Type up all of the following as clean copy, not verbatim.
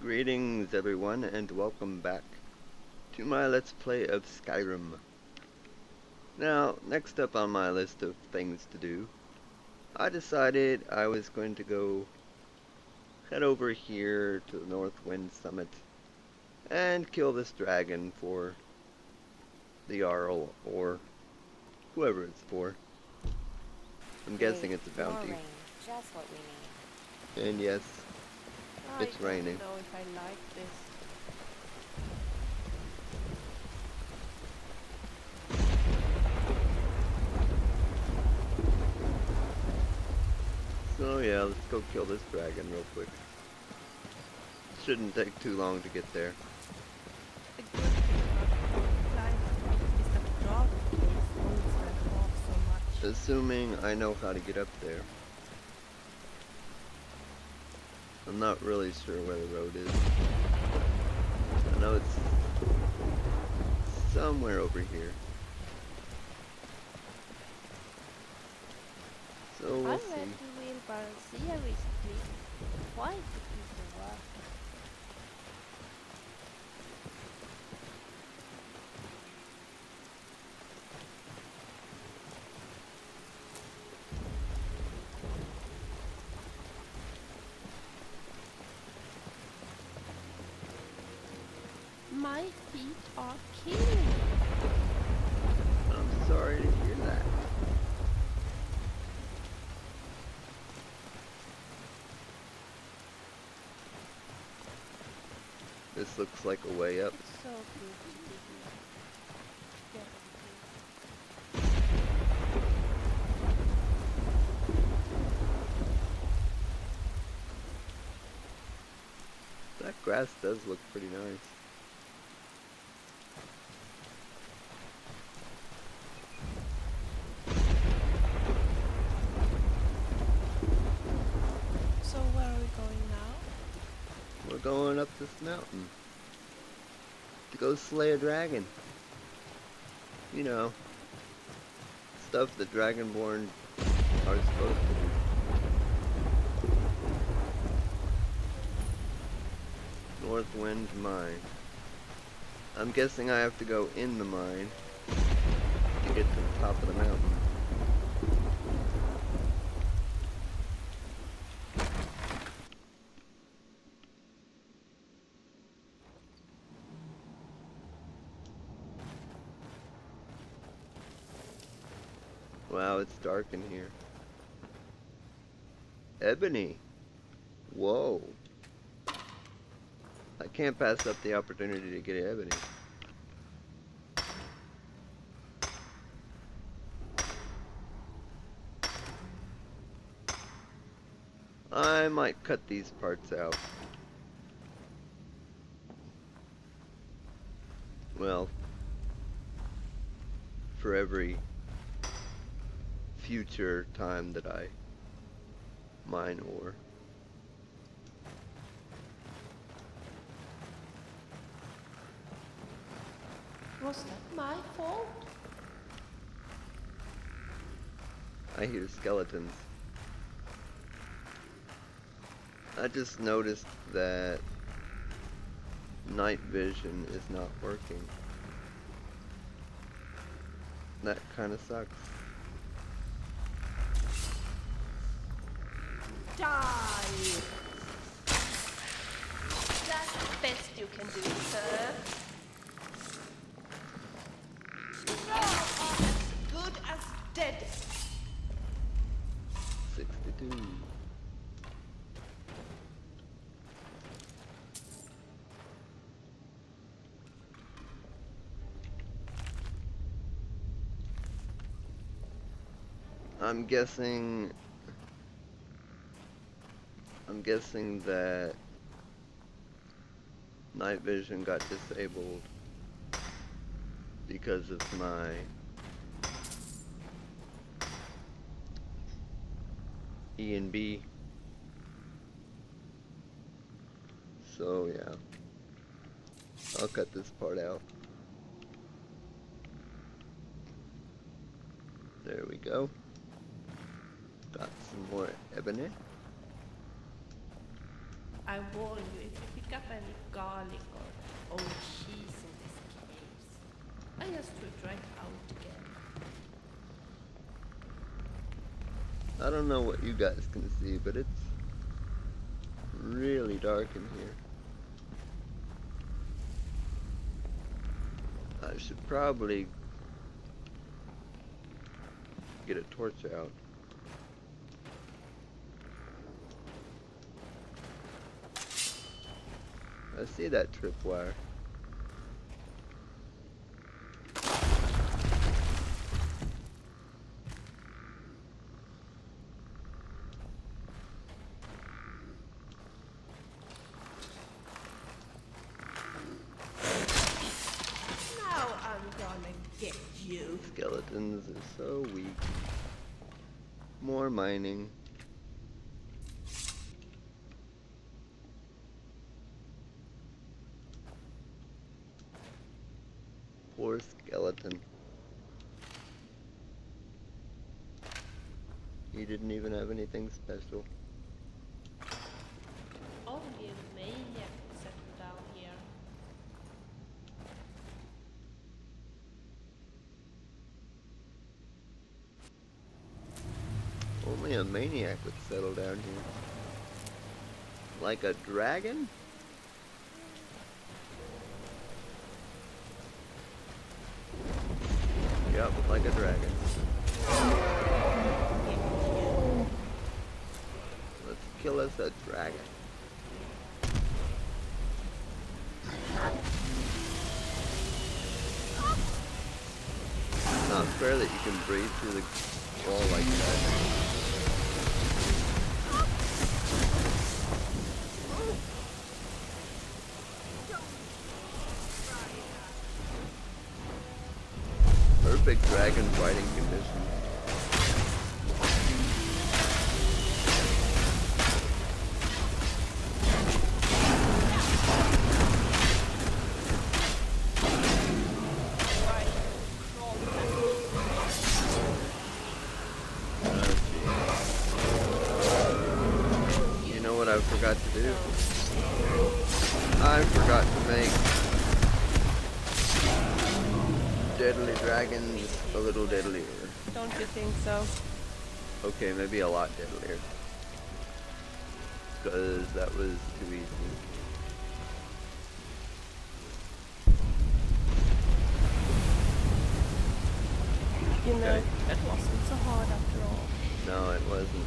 Greetings everyone and welcome back to my Let's Play of Skyrim. Now, next up on my list of things to do, I decided I was going to go head over here to the North Wind Summit and kill this dragon for the Jarl or whoever it's for. I'm guessing it's a More bounty. rain, just what we need. And yes, I it's raining. don't know if I like this. So yeah, let's go kill this dragon real quick. Shouldn't take too long to get there. The good thing about climate is that dark place won't stand off so much. Assuming I know how to get up there. I'm not really sure where the road is. I know it's somewhere over here. So I we'll read see. the wheel Balancia recently. Quite a piece of work. My feet are killing me. I'm sorry to hear that. This looks like a way up. It's so good to be here. Get That grass does look pretty nice. So where are we going now? We're going up this mountain to go slay a dragon. You know, stuff the Dragonborn are supposed to do. Northwind Mine. I'm guessing I have to go in the mine to get to the top of the mountain. Wow, it's dark in here. Ebony. Whoa. I can't pass up the opportunity to get ebony. I might cut these parts out. Well, for every future time that I mine ore. Was that my fault? I hear skeletons. I just noticed that night vision is not working. That kind of sucks. Die! That's the best you can do, sir. You are as good as dead. 62. I'm guessing that night vision got disabled because of my E and B. So yeah, I'll cut this part out. There we go. Got some more ebony. I warn you, if you pick up any garlic or old cheese in this case. I just threw it right out again. I don't know what you guys can see, but it's really dark in here. I should probably get a torch out. I see that tripwire. Now I'm gonna get you. Skeletons are so weak. More mining. Poor skeleton. He didn't even have anything special. Only a maniac would settle down here. Only a maniac would settle down here. Like a dragon? Yep, like a dragon. Let's kill us a dragon. It's not fair that you can breathe through the wall like that. Perfect dragon fighting conditions. You know what I forgot to do? I forgot to make deadly dragons a little deadlier. Don't you think so? Okay, maybe a lot deadlier. Because that was too easy. You know, Okay. that wasn't so hard after all. No, it wasn't.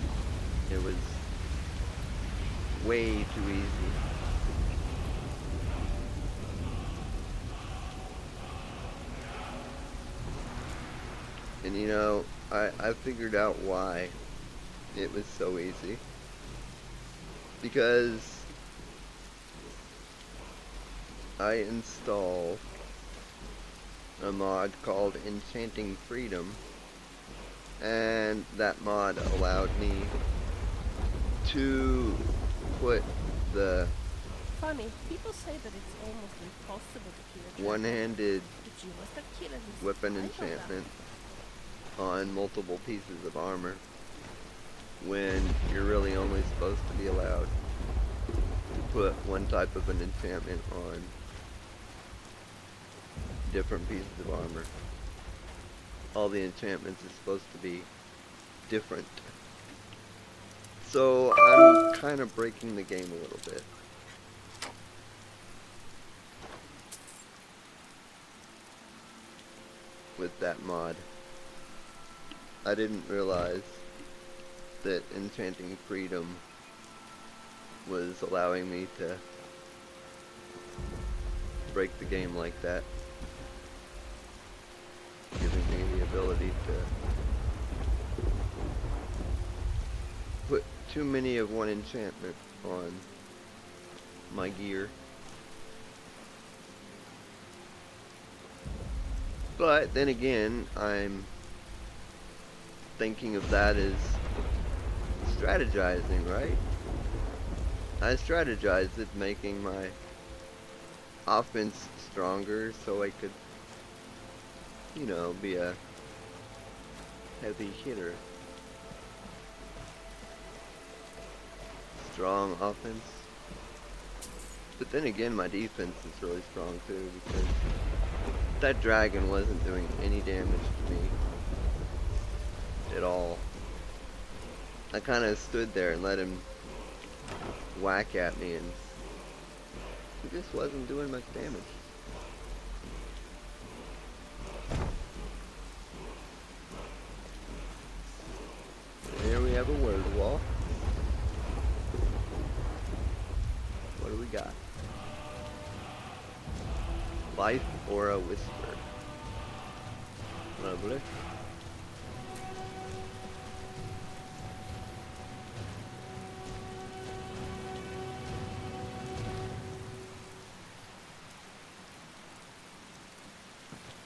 It was way too easy. And you know, I figured out why it was so easy. Because I installed a mod called Enchanting Freedom, and that mod allowed me to put the Funny, people say that it's almost impossible to kill a dragon. one-handed But you must have killed at least weapon 5 of them. enchantment on multiple pieces of armor when you're really only supposed to be allowed to put one type of an enchantment on different pieces of armor. All the enchantments are supposed to be different. So I'm kind of breaking the game a little bit. With that mod. I didn't realize that Enchanting Freedom was allowing me to break the game like that, giving me the ability to put too many of one enchantment on my gear. But then again, I'm thinking of that as strategizing, right? I strategized it, making my offense stronger so I could, you know, be a heavy hitter. Strong offense. But then again, my defense is really strong too, because that dragon wasn't doing any damage to me at all. I kind of stood there and let him whack at me, and he just wasn't doing much damage. And here we have a word wall. What do we got? Life or a whisper. Lovely.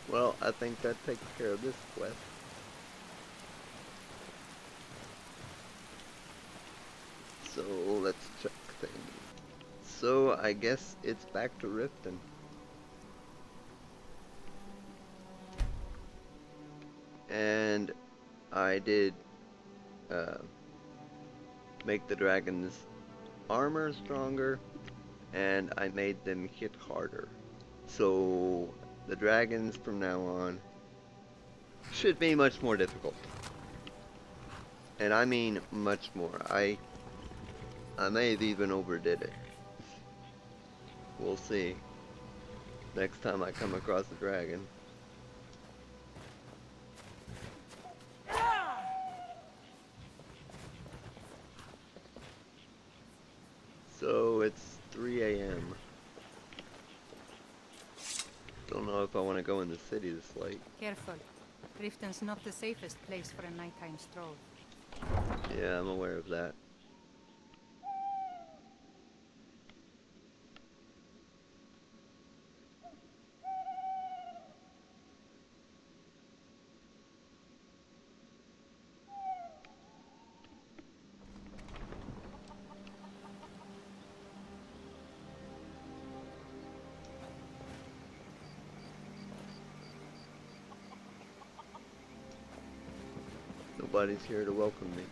Well, I think that takes care of this quest. So let's check things. So I guess it's back to Riften. And I did make the dragon's armor stronger, and I made them hit harder. So the dragons from now on should be much more difficult. And I mean much more. I may have even overdid it. We'll see. Next time I come across a dragon. So it's 3 a.m. Don't know if I want to go in the city this late. Careful. Riften's not the safest place for a nighttime stroll. Yeah, I'm aware of that. Nobody's here to welcome me.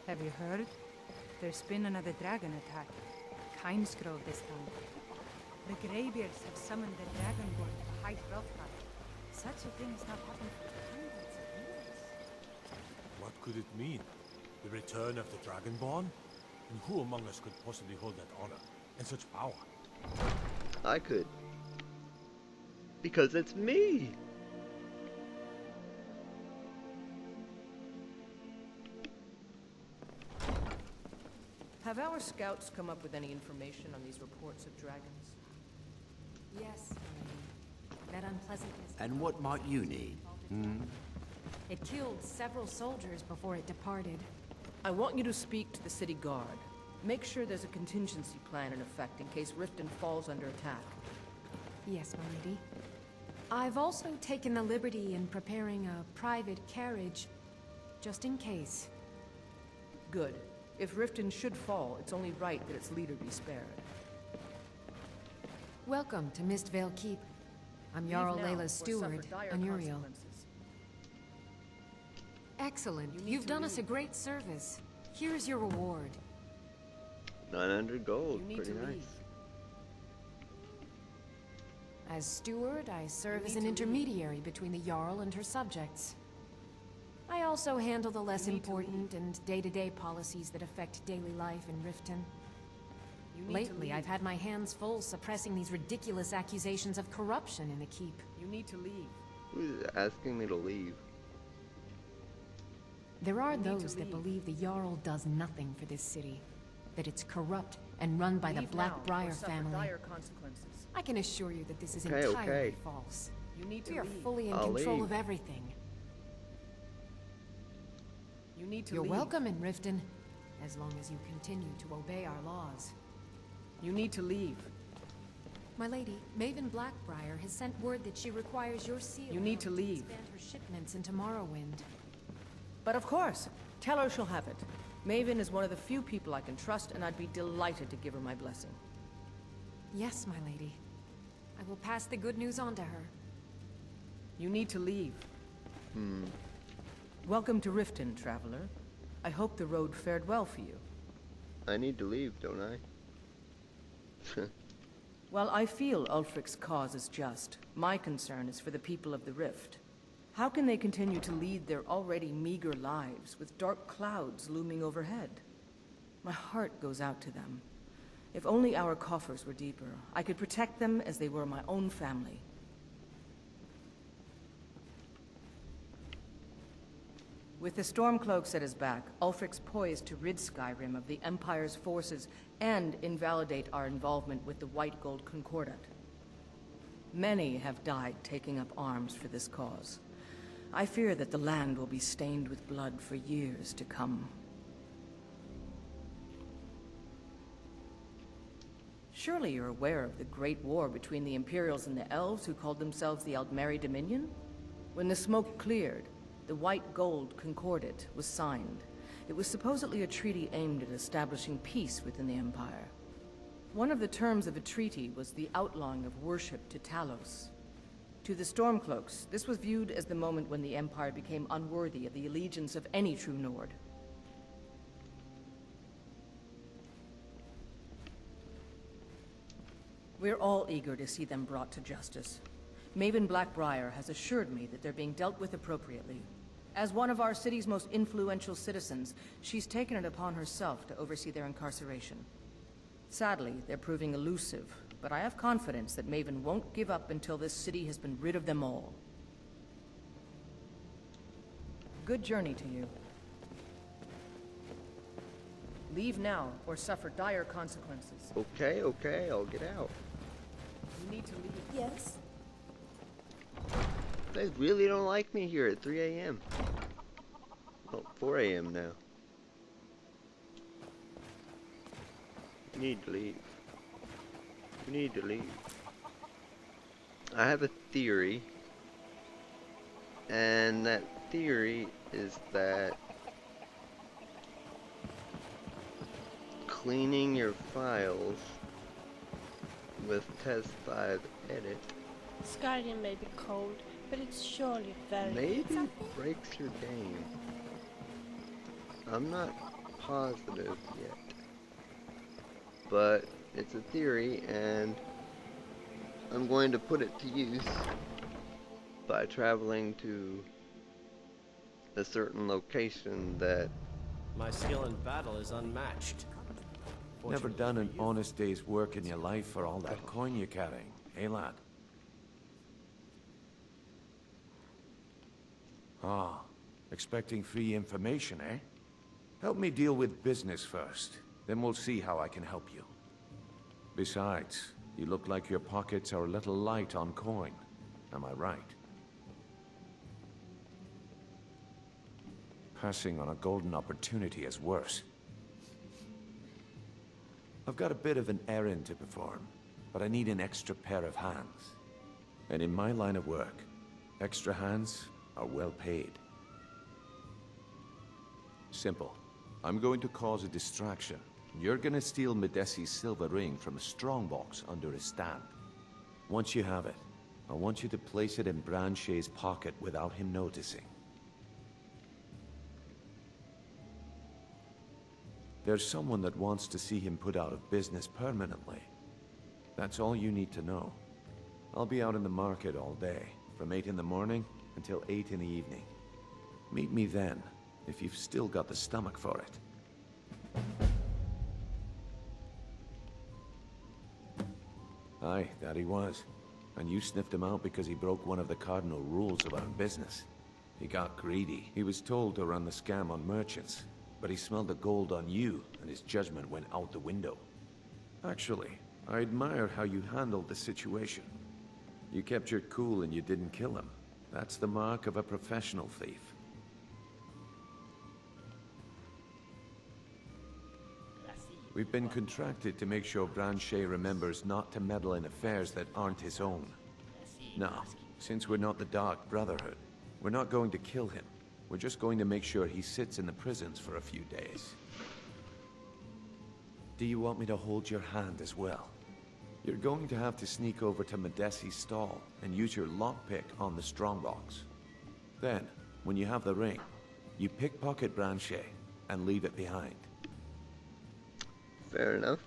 Have you heard? There's been another dragon attack. Kynesgrove this time. The Greybeards have summoned the Dragonborn to hide Hrothgar. Such a thing has not happened for hundreds of years. What could it mean? The return of the Dragonborn? And who among us could possibly hold that honor and such power? I could. Because it's me! Have our scouts come up with any information on these reports of dragons? Yes, that unpleasantness. And what might you need? It killed several soldiers before it departed. I want you to speak to the city guard. Make sure there's a contingency plan in effect in case Riften falls under attack. Yes, my lady. I've also taken the liberty in preparing a private carriage, just in case. Good. If Riften should fall, it's only right that its leader be spared. Welcome to Mistvale Keep. I'm Jarl Layla's steward, Anuriel. Excellent. You've done us a great service. Here's your reward. 900 gold, pretty nice. As steward, I serve as an intermediary between the Jarl and her subjects. I also handle the less important and day-to-day policies that affect daily life in Riften. Lately, I've had my hands full suppressing these ridiculous accusations of corruption in the keep. You need to leave. Who's asking me to leave? There are those that believe the Jarl does nothing for this city, that it's corrupt and run by the Blackbriar family. I can assure you that this is entirely false. We are fully in control of everything. You're welcome in Riften, as long as you continue to obey our laws. You need to leave. My lady, Maven Blackbriar has sent word that she requires your seal. You need to leave. Expand her shipments into Morrowind. But of course, tell her she'll have it. Maven is one of the few people I can trust, and I'd be delighted to give her my blessing. Yes, my lady. I will pass the good news on to her. You need to leave. Welcome to Riften, traveler. I hope the road fared well for you. I need to leave, don't I? While I feel Ulfric's cause is just, my concern is for the people of the Rift. How can they continue to lead their already meager lives with dark clouds looming overhead? My heart goes out to them. If only our coffers were deeper, I could protect them as they were my own family. With the Stormcloaks at his back, Ulfric's poised to rid Skyrim of the Empire's forces and invalidate our involvement with the White Gold Concordat. Many have died taking up arms for this cause. I fear that the land will be stained with blood for years to come. Surely you're aware of the Great War between the Imperials and the Elves who called themselves the Aldmeri Dominion? When the smoke cleared, the White Gold Concordat was signed. It was supposedly a treaty aimed at establishing peace within the Empire. One of the terms of the treaty was the outlawing of worship to Talos. To the Stormcloaks, this was viewed as the moment when the Empire became unworthy of the allegiance of any true Nord. We're all eager to see them brought to justice. Maven Blackbriar has assured me that they're being dealt with appropriately. As one of our city's most influential citizens, she's taken it upon herself to oversee their incarceration. Sadly, they're proving elusive, but I have confidence that Maven won't give up until this city has been rid of them all. Good journey to you. Leave now, or suffer dire consequences. Okay, I'll get out. You need to leave. Yes. They really don't like me here at 3 a.m. Oh, 4 a.m. now. You need to leave. You need to leave. I have a theory. And that theory is that cleaning your files with Test 5 Edit Skyrim may be cold, but it's surely very maybe something. breaks your game. I'm not positive yet. But it's a theory, and I'm going to put it to use by traveling to a certain location that My skill in battle is unmatched. Never done an honest day's work in your life for all that coin you're carrying, eh, lad? Ah, expecting free information, eh? Help me deal with business first, then we'll see how I can help you. Besides, you look like your pockets are a little light on coin. Am I right? Passing on a golden opportunity is worse. I've got a bit of an errand to perform, but I need an extra pair of hands. And in my line of work, extra hands are well paid. Simple. I'm going to cause a distraction. You're gonna steal Medesi's silver ring from a strongbox under his stamp. Once you have it, I want you to place it in Branche's pocket without him noticing. There's someone that wants to see him put out of business permanently. That's all you need to know. I'll be out in the market all day, from 8 in the morning until 8 in the evening. Meet me then, if you've still got the stomach for it. Aye, that he was. And you sniffed him out because he broke one of the cardinal rules of our business. He got greedy. He was told to run the scam on merchants, but he smelled the gold on you, and his judgment went out the window. Actually, I admire how you handled the situation. You kept your cool and you didn't kill him. That's the mark of a professional thief. We've been contracted to make sure Branche remembers not to meddle in affairs that aren't his own. Now, since we're not the Dark Brotherhood, we're not going to kill him. We're just going to make sure he sits in the prisons for a few days. Do you want me to hold your hand as well? You're going to have to sneak over to Medesi's stall and use your lockpick on the strongbox. Then, when you have the ring, you pickpocket Branche and leave it behind. Fair enough.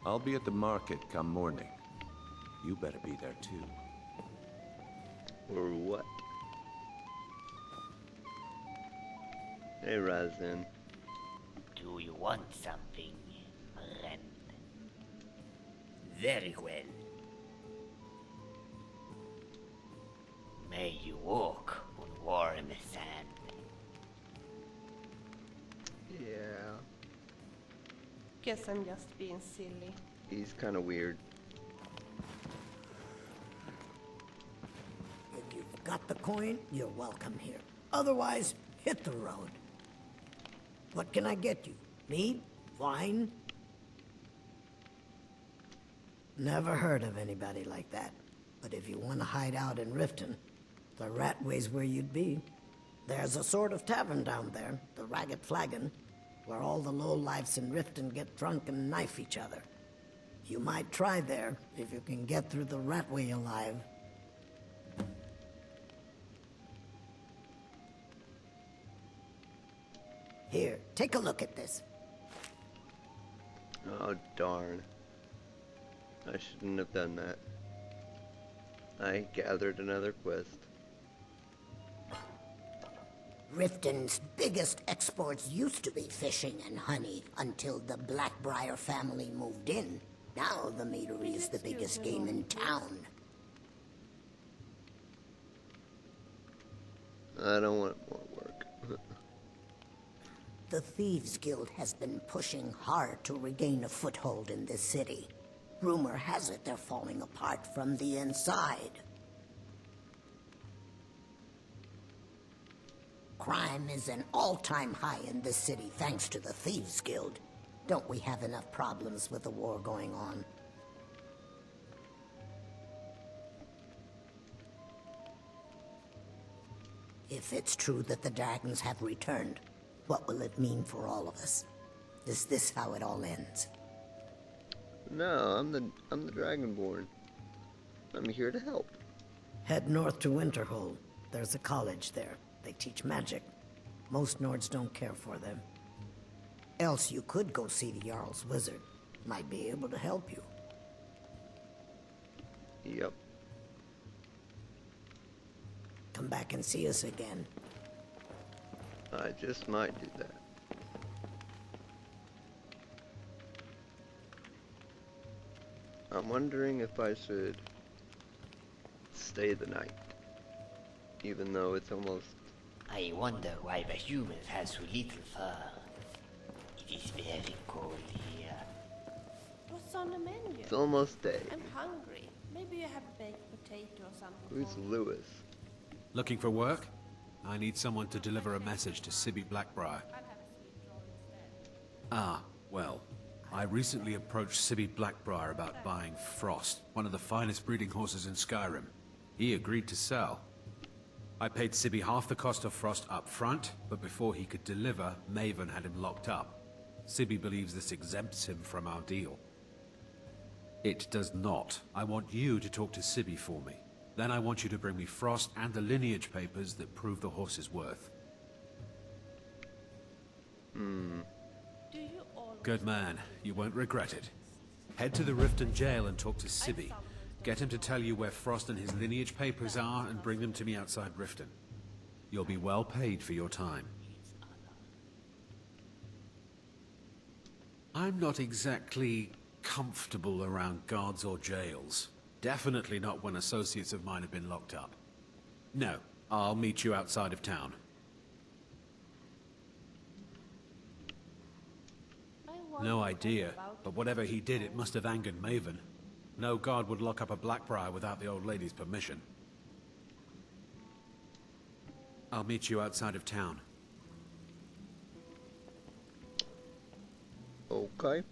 I'll be at the market come morning. You better be there too. Or what? Hey, Razin. Do you want something, friend? Very well. May you walk on warm sand. Yeah, Guess I'm just being silly. he's kind of weird. If you've got the coin, you're welcome here. Otherwise, hit the road. What can I get you? Meat? Wine? Never heard of anybody like that. But if you want to hide out in Riften, the Ratway's where you'd be. There's a sort of tavern down there, the Ragged Flagon, where all the lowlifes in Riften get drunk and knife each other. You might try there, if you can get through the Ratway alive. Here, take a look at this. Oh, darn. I shouldn't have done that. I gathered another quest. Riften's biggest exports used to be fishing and honey until the Blackbriar family moved in. Now the meadery is the biggest game in town. I don't want more work. The Thieves Guild has been pushing hard to regain a foothold in this city. Rumor has it they're falling apart from the inside. Crime is an all-time high in this city thanks to the Thieves Guild. Don't we have enough problems with the war going on? If it's true that the dragons have returned, what will it mean for all of us? Is this how it all ends? No, I'm the Dragonborn. I'm here to help. Head north to Winterhold. There's a college there. They teach magic. Most Nords don't care for them. Else you could go see the Jarl's wizard. Might be able to help you. Yep. Come back and see us again. I just might do that. I'm wondering if I should stay the night, even though it's almost... I wonder why the humans have so little fur. It is very cold here. What's on the menu? It's almost day. I'm hungry. Maybe you have baked potato or something. Who's for me. Lewis? Looking for work? I need someone to deliver a message to Sibby Blackbriar. I'll have a sweet roll instead. Ah, well, I recently approached Sibby Blackbriar about buying Frost, one of the finest breeding horses in Skyrim. He agreed to sell. I paid Sibby half the cost of Frost up front, but before he could deliver, Maven had him locked up. Sibby believes this exempts him from our deal. It does not. I want you to talk to Sibby for me. Then I want you to bring me Frost and the lineage papers that prove the horse's worth. Do you all Good man. You won't regret it. Head to the Riften jail and talk to Sibby. Get him to tell you where Frost and his lineage papers are and bring them to me outside Riften. You'll be well paid for your time. I'm not exactly comfortable around guards or jails. Definitely not when associates of mine have been locked up. No, I'll meet you outside of town. I wonder No all idea, about but whatever he did, it must have angered Maven. No guard would lock up a Blackbriar without the old lady's permission. I'll meet you outside of town. Okay.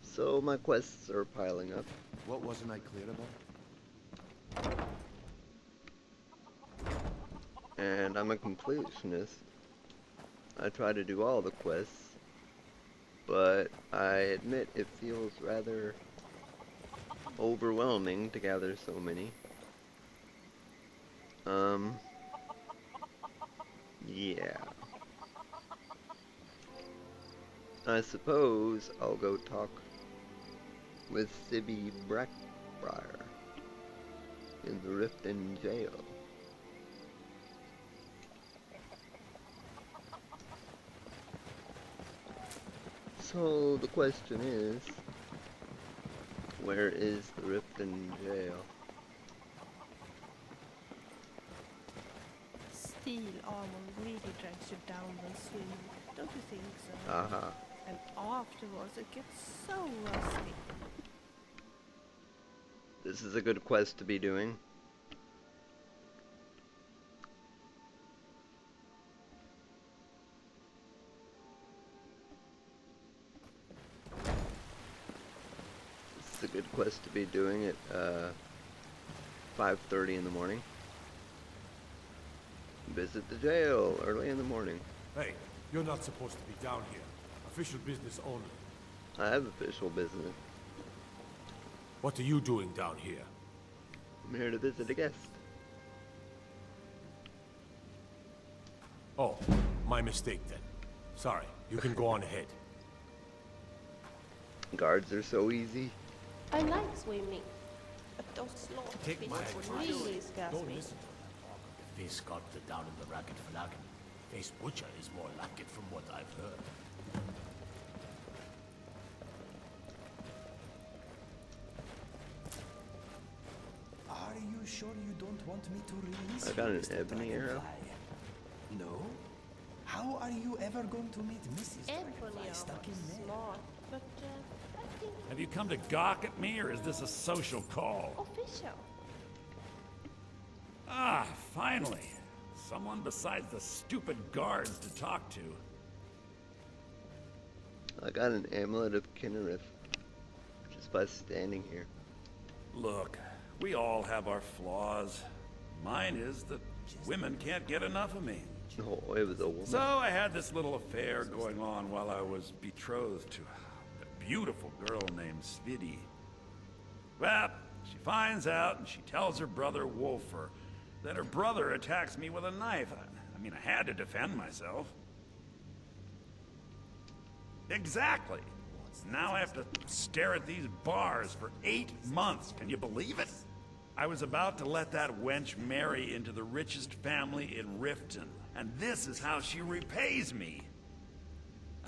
So my quests are piling up. What wasn't I clear about? and I'm a completionist. I try to do all the quests, but I admit it feels rather overwhelming to gather so many. Yeah. I suppose I'll go talk with Sibby Blackbriar in the Riften jail. So the question is, where is the Riften jail? Steel armor really drags you down when swimming, don't you think so? Aha. And afterwards it gets so rusty. This is a good quest to be doing. This is a good quest to be doing at 5:30 in the morning. Visit the jail early in the morning. Hey, you're not supposed to be down here. Official business only. I have official business. What are you doing down here? I'm here to visit a guest. Oh, my mistake then. Sorry, you can go on ahead. Guards are so easy. I like swimming, but those slot Take my fish advice. really scares Don't me. listen to the talk of the face sculptor down in the Ragged Flagon. Face Butcher is more like it from what I've heard. Are you sure you don't want me to release I got you, an Mr. ebony arrow. Dragonfly? No? How are you ever going to meet Mrs. Dragonfly Ebony stuck in there? smart, but I think Have you come to gawk at me, or is this a social call? official. Ah, finally. Someone besides the stupid guards to talk to. I got an amulet of Kinnereth just by standing here. Look, we all have our flaws. Mine is that women can't get enough of me. No, it was a woman. So I had this little affair going on while I was betrothed to a beautiful girl named Svidi. Well, she finds out and she tells her brother Wolfer that her brother attacks me with a knife. I mean, I had to defend myself. Exactly. Now I have to stare at these bars for 8 months. Can you believe it? I was about to let that wench marry into the richest family in Riften, and this is how she repays me.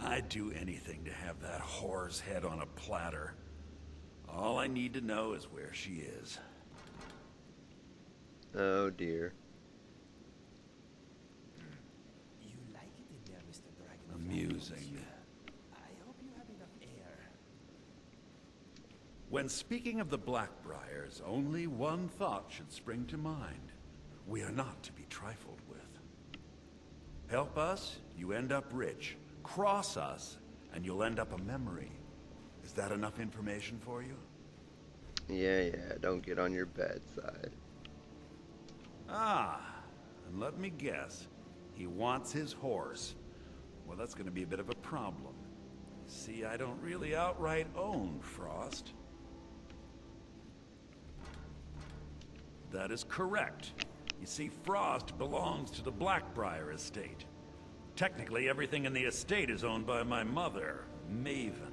I'd do anything to have that whore's head on a platter. All I need to know is where she is. Oh dear. You like it in there, Mr. Dragonfly? Amusing. I hope you have enough air. When speaking of the Blackbriars, only one thought should spring to mind. We are not to be trifled with. Help us, you end up rich. Cross us, and you'll end up a memory. Is that enough information for you? Yeah, don't get on your bad side. Ah, and let me guess. He wants his horse. Well, that's going to be a bit of a problem. See, I don't really outright own Frost. That is correct. You see, Frost belongs to the Blackbriar estate. Technically, everything in the estate is owned by my mother, Maven.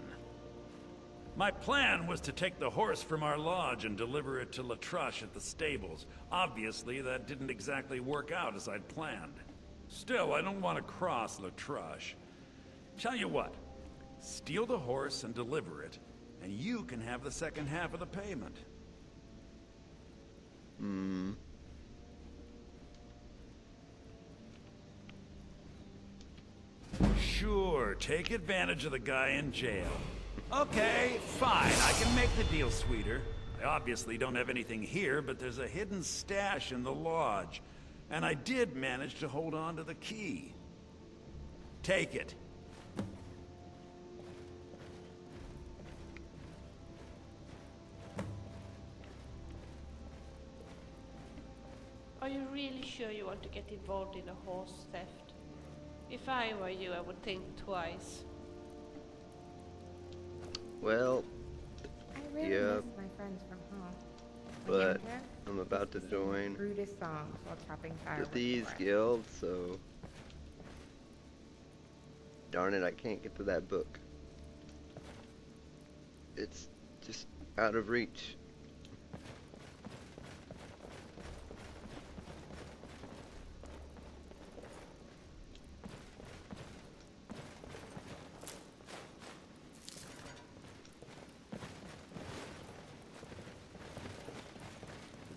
My plan was to take the horse from our lodge and deliver it to Latrush at the stables. Obviously, that didn't exactly work out as I'd planned. Still, I don't want to cross Latrush. Tell you what, steal the horse and deliver it, and you can have the second half of the payment. Sure, take advantage of the guy in jail. Okay, fine, I can make the deal sweeter. I obviously don't have anything here, but there's a hidden stash in the lodge. And I did manage to hold on to the key. Take it. Are you really sure you want to get involved in a horse theft? If I were you, I would think twice. Well, I really yeah, miss my friends from home. but I'm about to join Rudest songs while chopping the firewood. Thieves Guild, so darn it, I can't get to that book. It's just out of reach.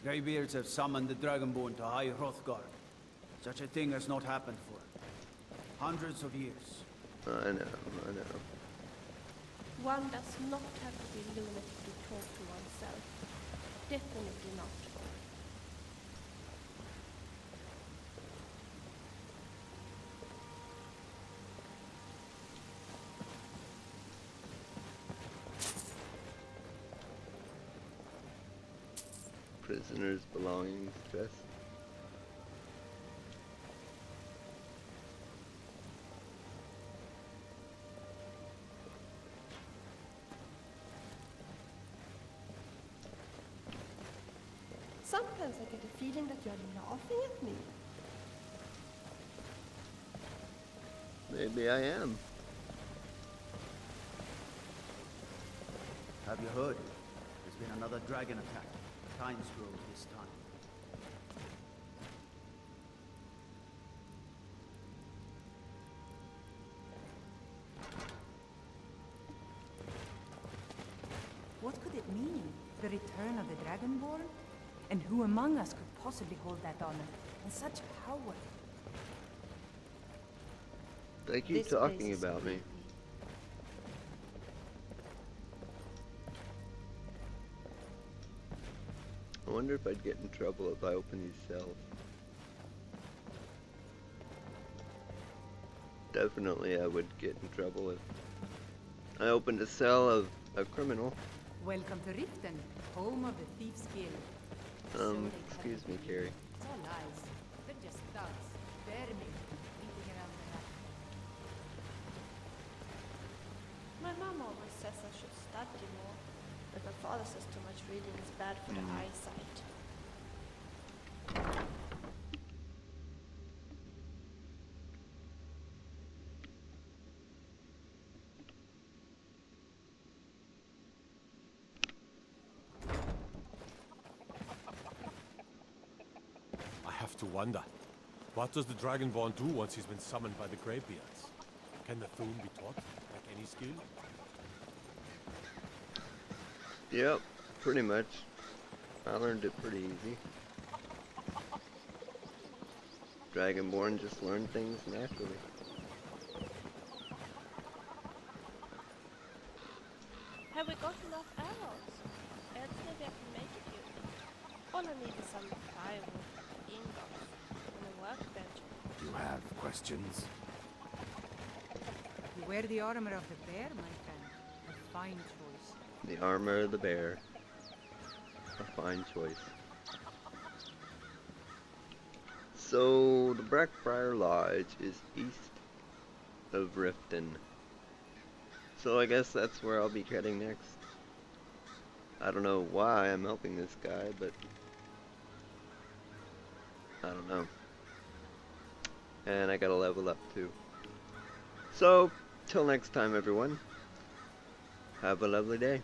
The Greybeards have summoned the Dragonborn to High Hrothgar. Such a thing has not happened for hundreds of years. I know. One does not have to be lunatic to talk to oneself. Definitely not. Prisoners' belongings chest. Sometimes I get a feeling that you're laughing at me. Maybe I am. Have you heard? There's been another dragon attack. Times Grove this time. What could it mean? The return of the Dragonborn? And who among us could possibly hold that honor? And such power? They keep talking about me. I wonder if I'd get in trouble if I open these cells. Definitely I would get in trouble if I opened a cell of a criminal. Welcome to Riften, home of the Thieves Guild. Excuse me, Carrie. It's all lies. They're just thugs. Vermin. Beating around the house. My mom always says I should study more, but my father says too much reading is bad for the eyesight. I have to wonder, what does the Dragonborn do once he's been summoned by the Greybeards? Can the Thune be taught, like any skill? Yep, pretty much. I learned it pretty easy. Dragonborn just learn things naturally. Have we got enough arrows? Else maybe I can make it here. All I need is some firewood, ingots, and a workbench. You have questions? You wear the armor of the bear, my friend. A fine choice. The armor of the bear. A fine choice. So, the Blackbriar Lodge is east of Riften. So I guess that's where I'll be heading next. I don't know why I'm helping this guy, but I don't know. And I gotta level up too. So, till next time everyone, have a lovely day.